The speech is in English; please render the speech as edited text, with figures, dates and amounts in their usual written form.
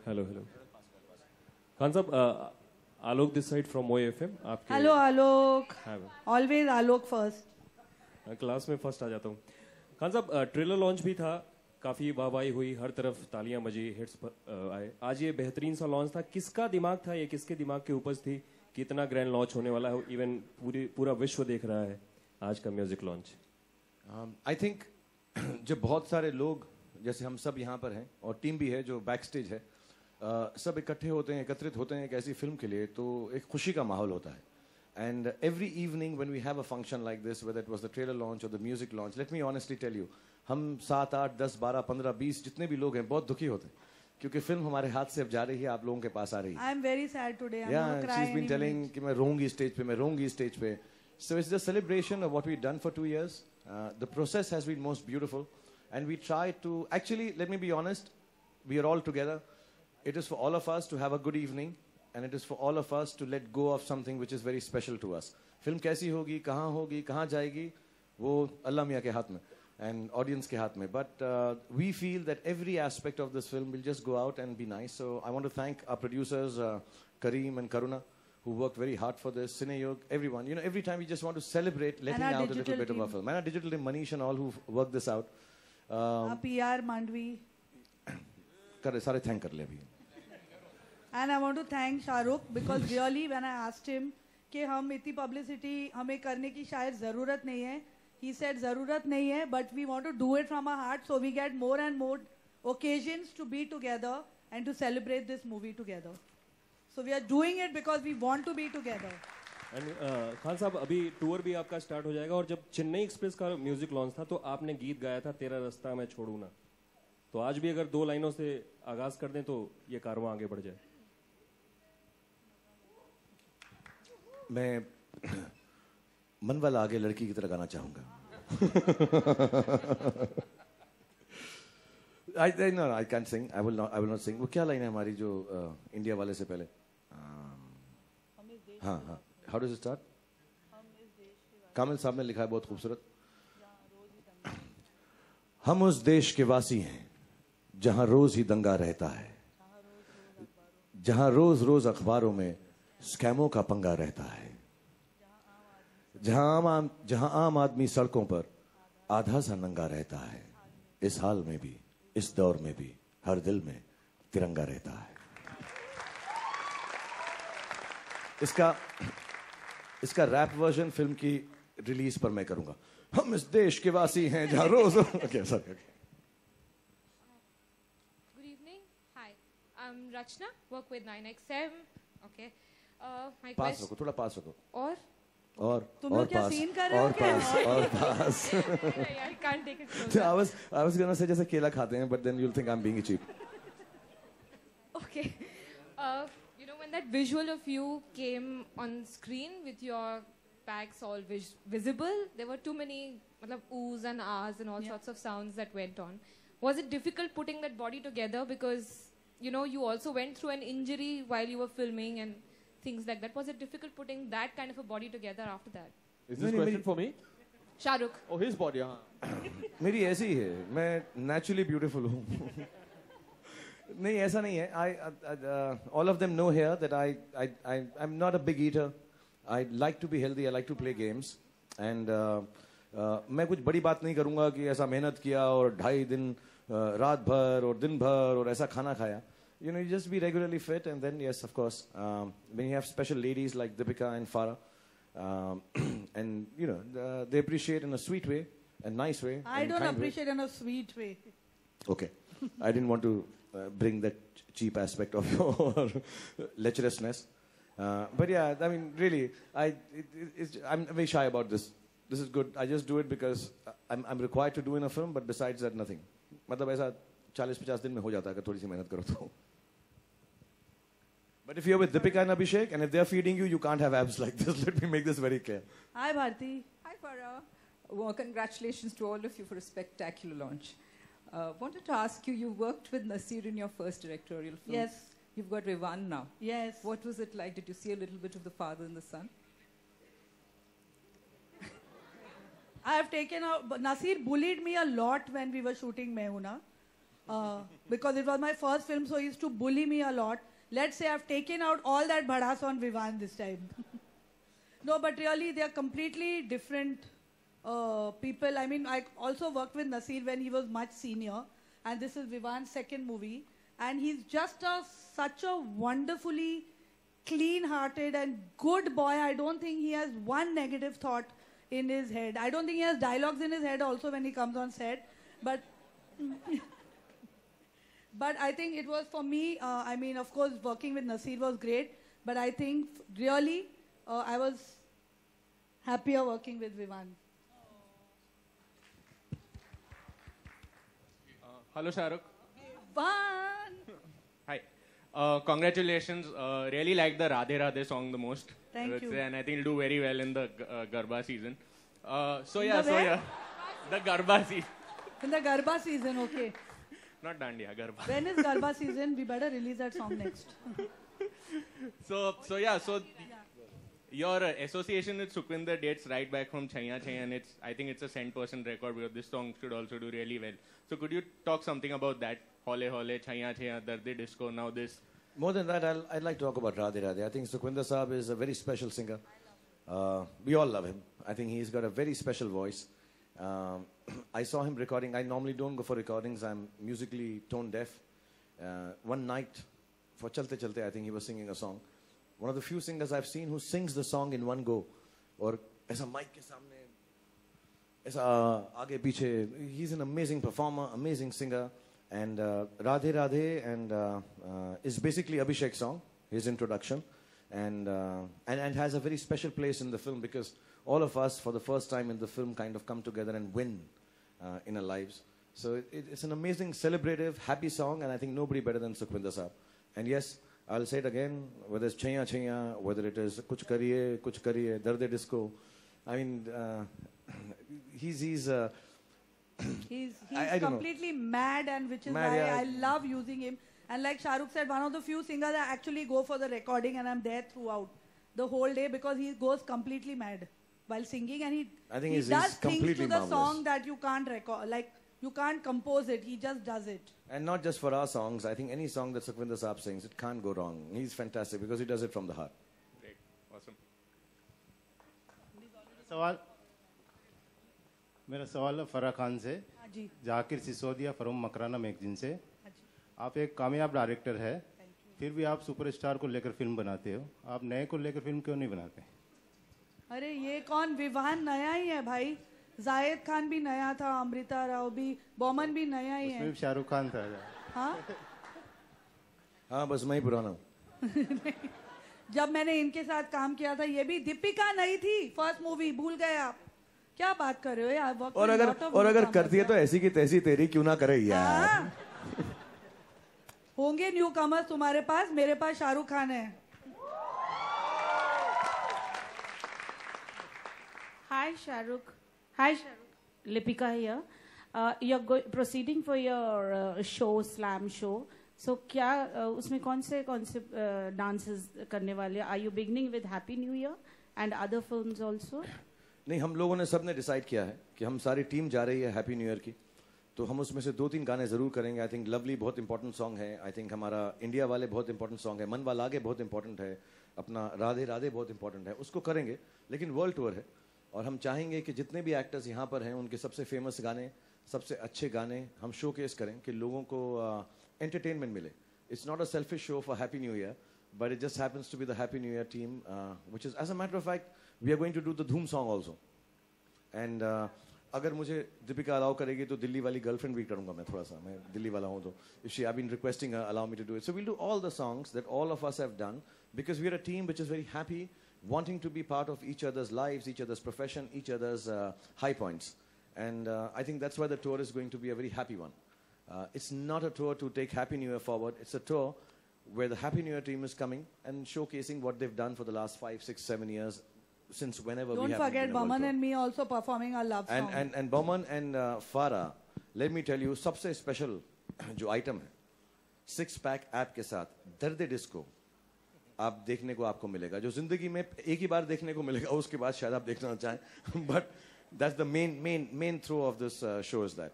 Hello hello Khan साहब, आलोक this side from मोए FM. आपके हेलो आलोक, हाँ, ऑलवेज आलोक फर्स्ट। क्लास में फर्स्ट आ जाता हूँ। खान साहब, ट्रेलर लॉन्च भी था, काफ़ी वाहवाही हुई, हर तरफ तालियां बजी, हिट्स आए। आज ये बेहतरीन सा लॉन्च था। किसका दिमाग था ये, किसके दिमाग की उपज थी कि इतना ग्रैंड लॉन्च होने वाला है? इवन पूरा विश्व देख रहा है आज का म्यूजिक लॉन्च। आई थिंक जब बहुत सारे लोग जैसे हम सब यहाँ पर हैं और टीम भी है जो बैक स्टेज है, सब इकट्ठे होते हैं, एकत्रित होते हैं एक ऐसी फिल्म के लिए, तो एक खुशी का माहौल होता है। And every evening when we have a function like this, whether it was the trailer launch और the music launch, let me honestly tell you, हम 7, 8, 10, 12, 15, 20 जितने भी लोग हैं बहुत दुखी होते हैं क्योंकि फिल्म हमारे हाथ से अब जा रही है, आप लोगों के पास आ रही है। I am very sad today, I am Yeah, gonna and cry she's been telling कि मैं रोऊंगी स्टेज पे, मैं रोऊंगी स्टेज पे. So it's the celebration of what we've done for 2 years. The process has been most beautiful, and we try to actually, let me be honest, we are all together. It is for all of us to have a good evening, and it is for all of us to let go of something which is very special to us. Film कैसी होगी, कहाँ जाएगी, वो अल्लाह मियाँ के हाथ में and audience के हाथ में. But we feel that every aspect of this film will just go out and be nice. So I want to thank our producers, Kareem and Karuna, who worked very hard for this, Cineyog, everyone. You know, every time we just want to celebrate letting our out a little digital bit of our team. film. And our digital team, Manish and all who worked this out. PR Mandvi, सारे thank कर ले अभी. and I want to thank Shahrukh because really when I asked him कि हम इतनी publicity हमें करने की शायद ज़रूरत नहीं है, he said ज़रूरत नहीं है, but we want to do it from our heart so we get more and more occasions to be together and to celebrate this movie together. So we are doing it because we want to be together. And Khan साहब, अभी tour भी आपका start हो जाएगा और जब Chennai express का music launch था तो आपने गीत गाया था, तेरा रास्ता मैं छोड़ू ना। तो आज भी अगर 2 लाइनों से आगाज कर दें तो ये कारवां आगे बढ़ जाए। मैं मन वाला आगे लड़की की तरह गाना चाहूंगा. I can't sing. I will not sing. वो क्या लाइन है हमारी जो इंडिया वाले से पहले? हाँ. How does it start? कामिल साहब ने लिखा है बहुत खूबसूरत. हम उस देश के वासी हैं जहां रोज ही दंगा रहता है, जहां रोज रोज अखबारों में स्कैमों का पंगा रहता है, जहां आम आदमी सड़कों पर आधा सा नंगा रहता है. इस हाल में भी, इस दौर में भी हर दिल में तिरंगा रहता है. इसका रैप वर्जन फिल्म की रिलीज पर मैं करूंगा. हम इस देश के वासी हैं जहां रोज okay, sorry. Good evening. Hi, I'm Rachna. Work with 9XM. Okay. My pass question. रखो, थोड़ा पास रखो. और तुम लोग क्या सीन कर रहे हो क्या? और पास. I can't take it closer. I was gonna say जैसे केला खाते हैं, but then you'll think I'm being cheap. Okay. You know, when that visual of you came on screen with your bags all visible, there were too many oohs and ahs and all sorts of sounds that went on. Was it difficult putting that body together because, you know, you also went through an injury while you were filming and things like that? Was it difficult putting that kind of a body together after that? Is this question for me? Shahrukh. Oh, his body, huh? मेरी ऐसी ही है, मैं naturally beautiful हूँ. नहीं, ऐसा नहीं है. All of them know here that I'm not a big eater. I like to be healthy. I like to play games. And मैं कुछ बड़ी बात नहीं करूँगा कि ऐसा मेहनत किया और 2.5 दिन रात भर और दिन भर और ऐसा खाना खाया. You know, you just be regularly fit, and then yes, of course, when you have special ladies like Deepika and Farah, and you know, they appreciate in a sweet way, a nice way. I don't appreciate in a sweet way. Okay, I didn't want to bring that cheap aspect of your lecherousness, but yeah, I mean, really, I'm very shy about this. This is good. I just do it because I'm required to do in a film, but besides that, nothing. मतलब ऐसा 40-50 दिन में हो जाता है अगर थोड़ी सी मेहनत करो तो. But if you're with Deepika and Abhishek, and if they're feeding you, you can't have abs like this. Let me make this very clear. Hi Bharti. Hi Farah. Well, congratulations to all of you for a spectacular launch. Wanted to ask you, you worked with Nasir in your first directorial film. Yes. You've got Revan now. Yes. What was it like? Did you see a little bit of the father and the son? I have taken out. Nasir bullied me a lot when we were shooting Mehuna. because it was my first film, so he used to bully me a lot. Let's say I've taken out all that bhadas on Vivan this time. No, but really they are completely different people. I mean, I also worked with Nasir when he was much senior, and this is Vivan's second movie, and he's just such a wonderfully clean-hearted and good boy. I don't think he has one negative thought in his head. I don't think he has dialogues in his head also when he comes on set, but but I think it was for me, I mean, of course, working with Nasir was great, but I think really I was happier working with Vivan. Hello, Shahrukh. Vivan! Hi. Congratulations. Really like the Radhe Radhe song the most. Thank you. And I think it'll do very well in the Garba season. The where? The Garba season. In the Garba season, okay. Not Dandiya, Garba. When is Garba season? We better release that song next. So your association with Sukhwinder dates right back from Chaiya Chaiya, and I think it's a 100% record because this song should also do really well. So could you talk something about that? Hole Hole, Chaiya Chaiya, Darde Disco, now this. More than that, I'd like to talk about Radhe Radhe. I think Sukhwinder Saab is a very special singer. We all love him. I think he's got a very special voice. I saw him recording. I normally don't go for recordings. I'm musically tone deaf. One night, for Chalte Chalte, I think he was singing a song. One of the few singers I've seen who sings the song in one go. Or aisa mic ke samne, aisa aage piche. He's an amazing performer, amazing singer. And Radhe Radhe is basically Abhishek's song, his introduction. And has a very special place in the film because all of us, for the first time in the film, kind of come together and win in our lives. So it's an amazing, celebrative, happy song, and I think nobody better than Sukhwinder Saab. And yes, I'll say it again, whether it's Chaiya Chaiya, whether it is Kuch Kariye, Darde Disco. I mean, he's completely mad, and which is why I love using him. And like Shahrukh said, one of the few singers that actually go for the recording, and I'm there throughout the whole day because he goes completely mad while singing, and he does things to the song that you can't record, like you can't compose it. He just does it. And not just for our songs. I think any song that Sukhwinder Saab sings, it can't go wrong. He's fantastic because he does it from the heart. Great, awesome. मेरा सवाल है फराह खान से, Zakir Sisodia from Makrana magazine से। आप एक कामयाब director है, फिर भी आप सुपरस्टार को लेकर फिल्म बनाते हो। आप नए को लेकर फिल्म क्यों नहीं बनाते? अरे ये कौन, विवान नया ही है भाई। जायद खान भी नया था, अमृता राव भी, बॉमन भी नया ही है। उसमें भी शाहरुख खान था। हाँ बस मैं ही पुराना हूँ। जब मैंने इनके साथ काम किया था, ये भी दीपिका नई थी, फर्स्ट मूवी, भूल गए आप। क्या बात कर रहे हो यार? और अगर करती है तो ऐसी की तैसी तेरी क्यों ना करे यार। होंगे न्यू कमर्स तुम्हारे पास, मेरे पास शाहरुख खान है। Hi Shahrukh. Hi Shahrukh. Lipika here. You're proceeding for your show, slam show. So क्या उसमें कौन से dances करने वाले? Are you beginning with Happy New Year and other films also? नहीं, हम लोगों ने सबने डिसाइड किया है कि हम सारी टीम जा रही है हैप्पी न्यू ईयर की, तो हम उसमें से 2-3 गाने जरूर करेंगे। आई थिंक लवली बहुत इंपॉर्टेंट सॉन्ग है, आई थिंक हमारा इंडिया वाले बहुत इंपॉर्टेंट सॉन्ग है, मन वाला आगे बहुत इंपॉर्टेंट है, अपना राधे राधे बहुत इंपॉर्टेंट है, उसको करेंगे। लेकिन वर्ल्ड टूर है और हम चाहेंगे कि जितने भी एक्टर्स यहाँ पर हैं उनके सबसे फेमस गाने, सबसे अच्छे गाने हम शो केस करें कि लोगों को एंटरटेनमेंट मिले। It's not a selfish show for happy new year, but it just happens to be the happy new year team, which is as a matter of fact we are going to do the Dhoom song also. And अगर मुझे Deepika allow करेगी तो दिल्ली वाली girlfriend भी करूंगा मैं, थोड़ा सा, मैं दिल्ली वाला हूँ तो if she I been requesting allow me to do it, so we'll do all the songs that all of us have done because we are a team which is very happy, wanting to be part of each other's lives, each other's profession, each other's high points. And I think that's why the tour is going to be a very happy one. It's not a tour to take Happy New Year forward. It's a tour where the Happy New Year team is coming and showcasing what they've done for the last 5, 6, 7 years, since whenever we have. Don't forget Boman and me also performing our love song. And Boman and Farah, let me tell you, सबसे special जो item है, 6-pack app के साथ, दर्द disco आप देखने को आपको मिलेगा, जो जिंदगी में एक ही बार देखने को मिलेगा, उसके बाद शायद आप देखना चाहें, but that's the main throw of this show is that.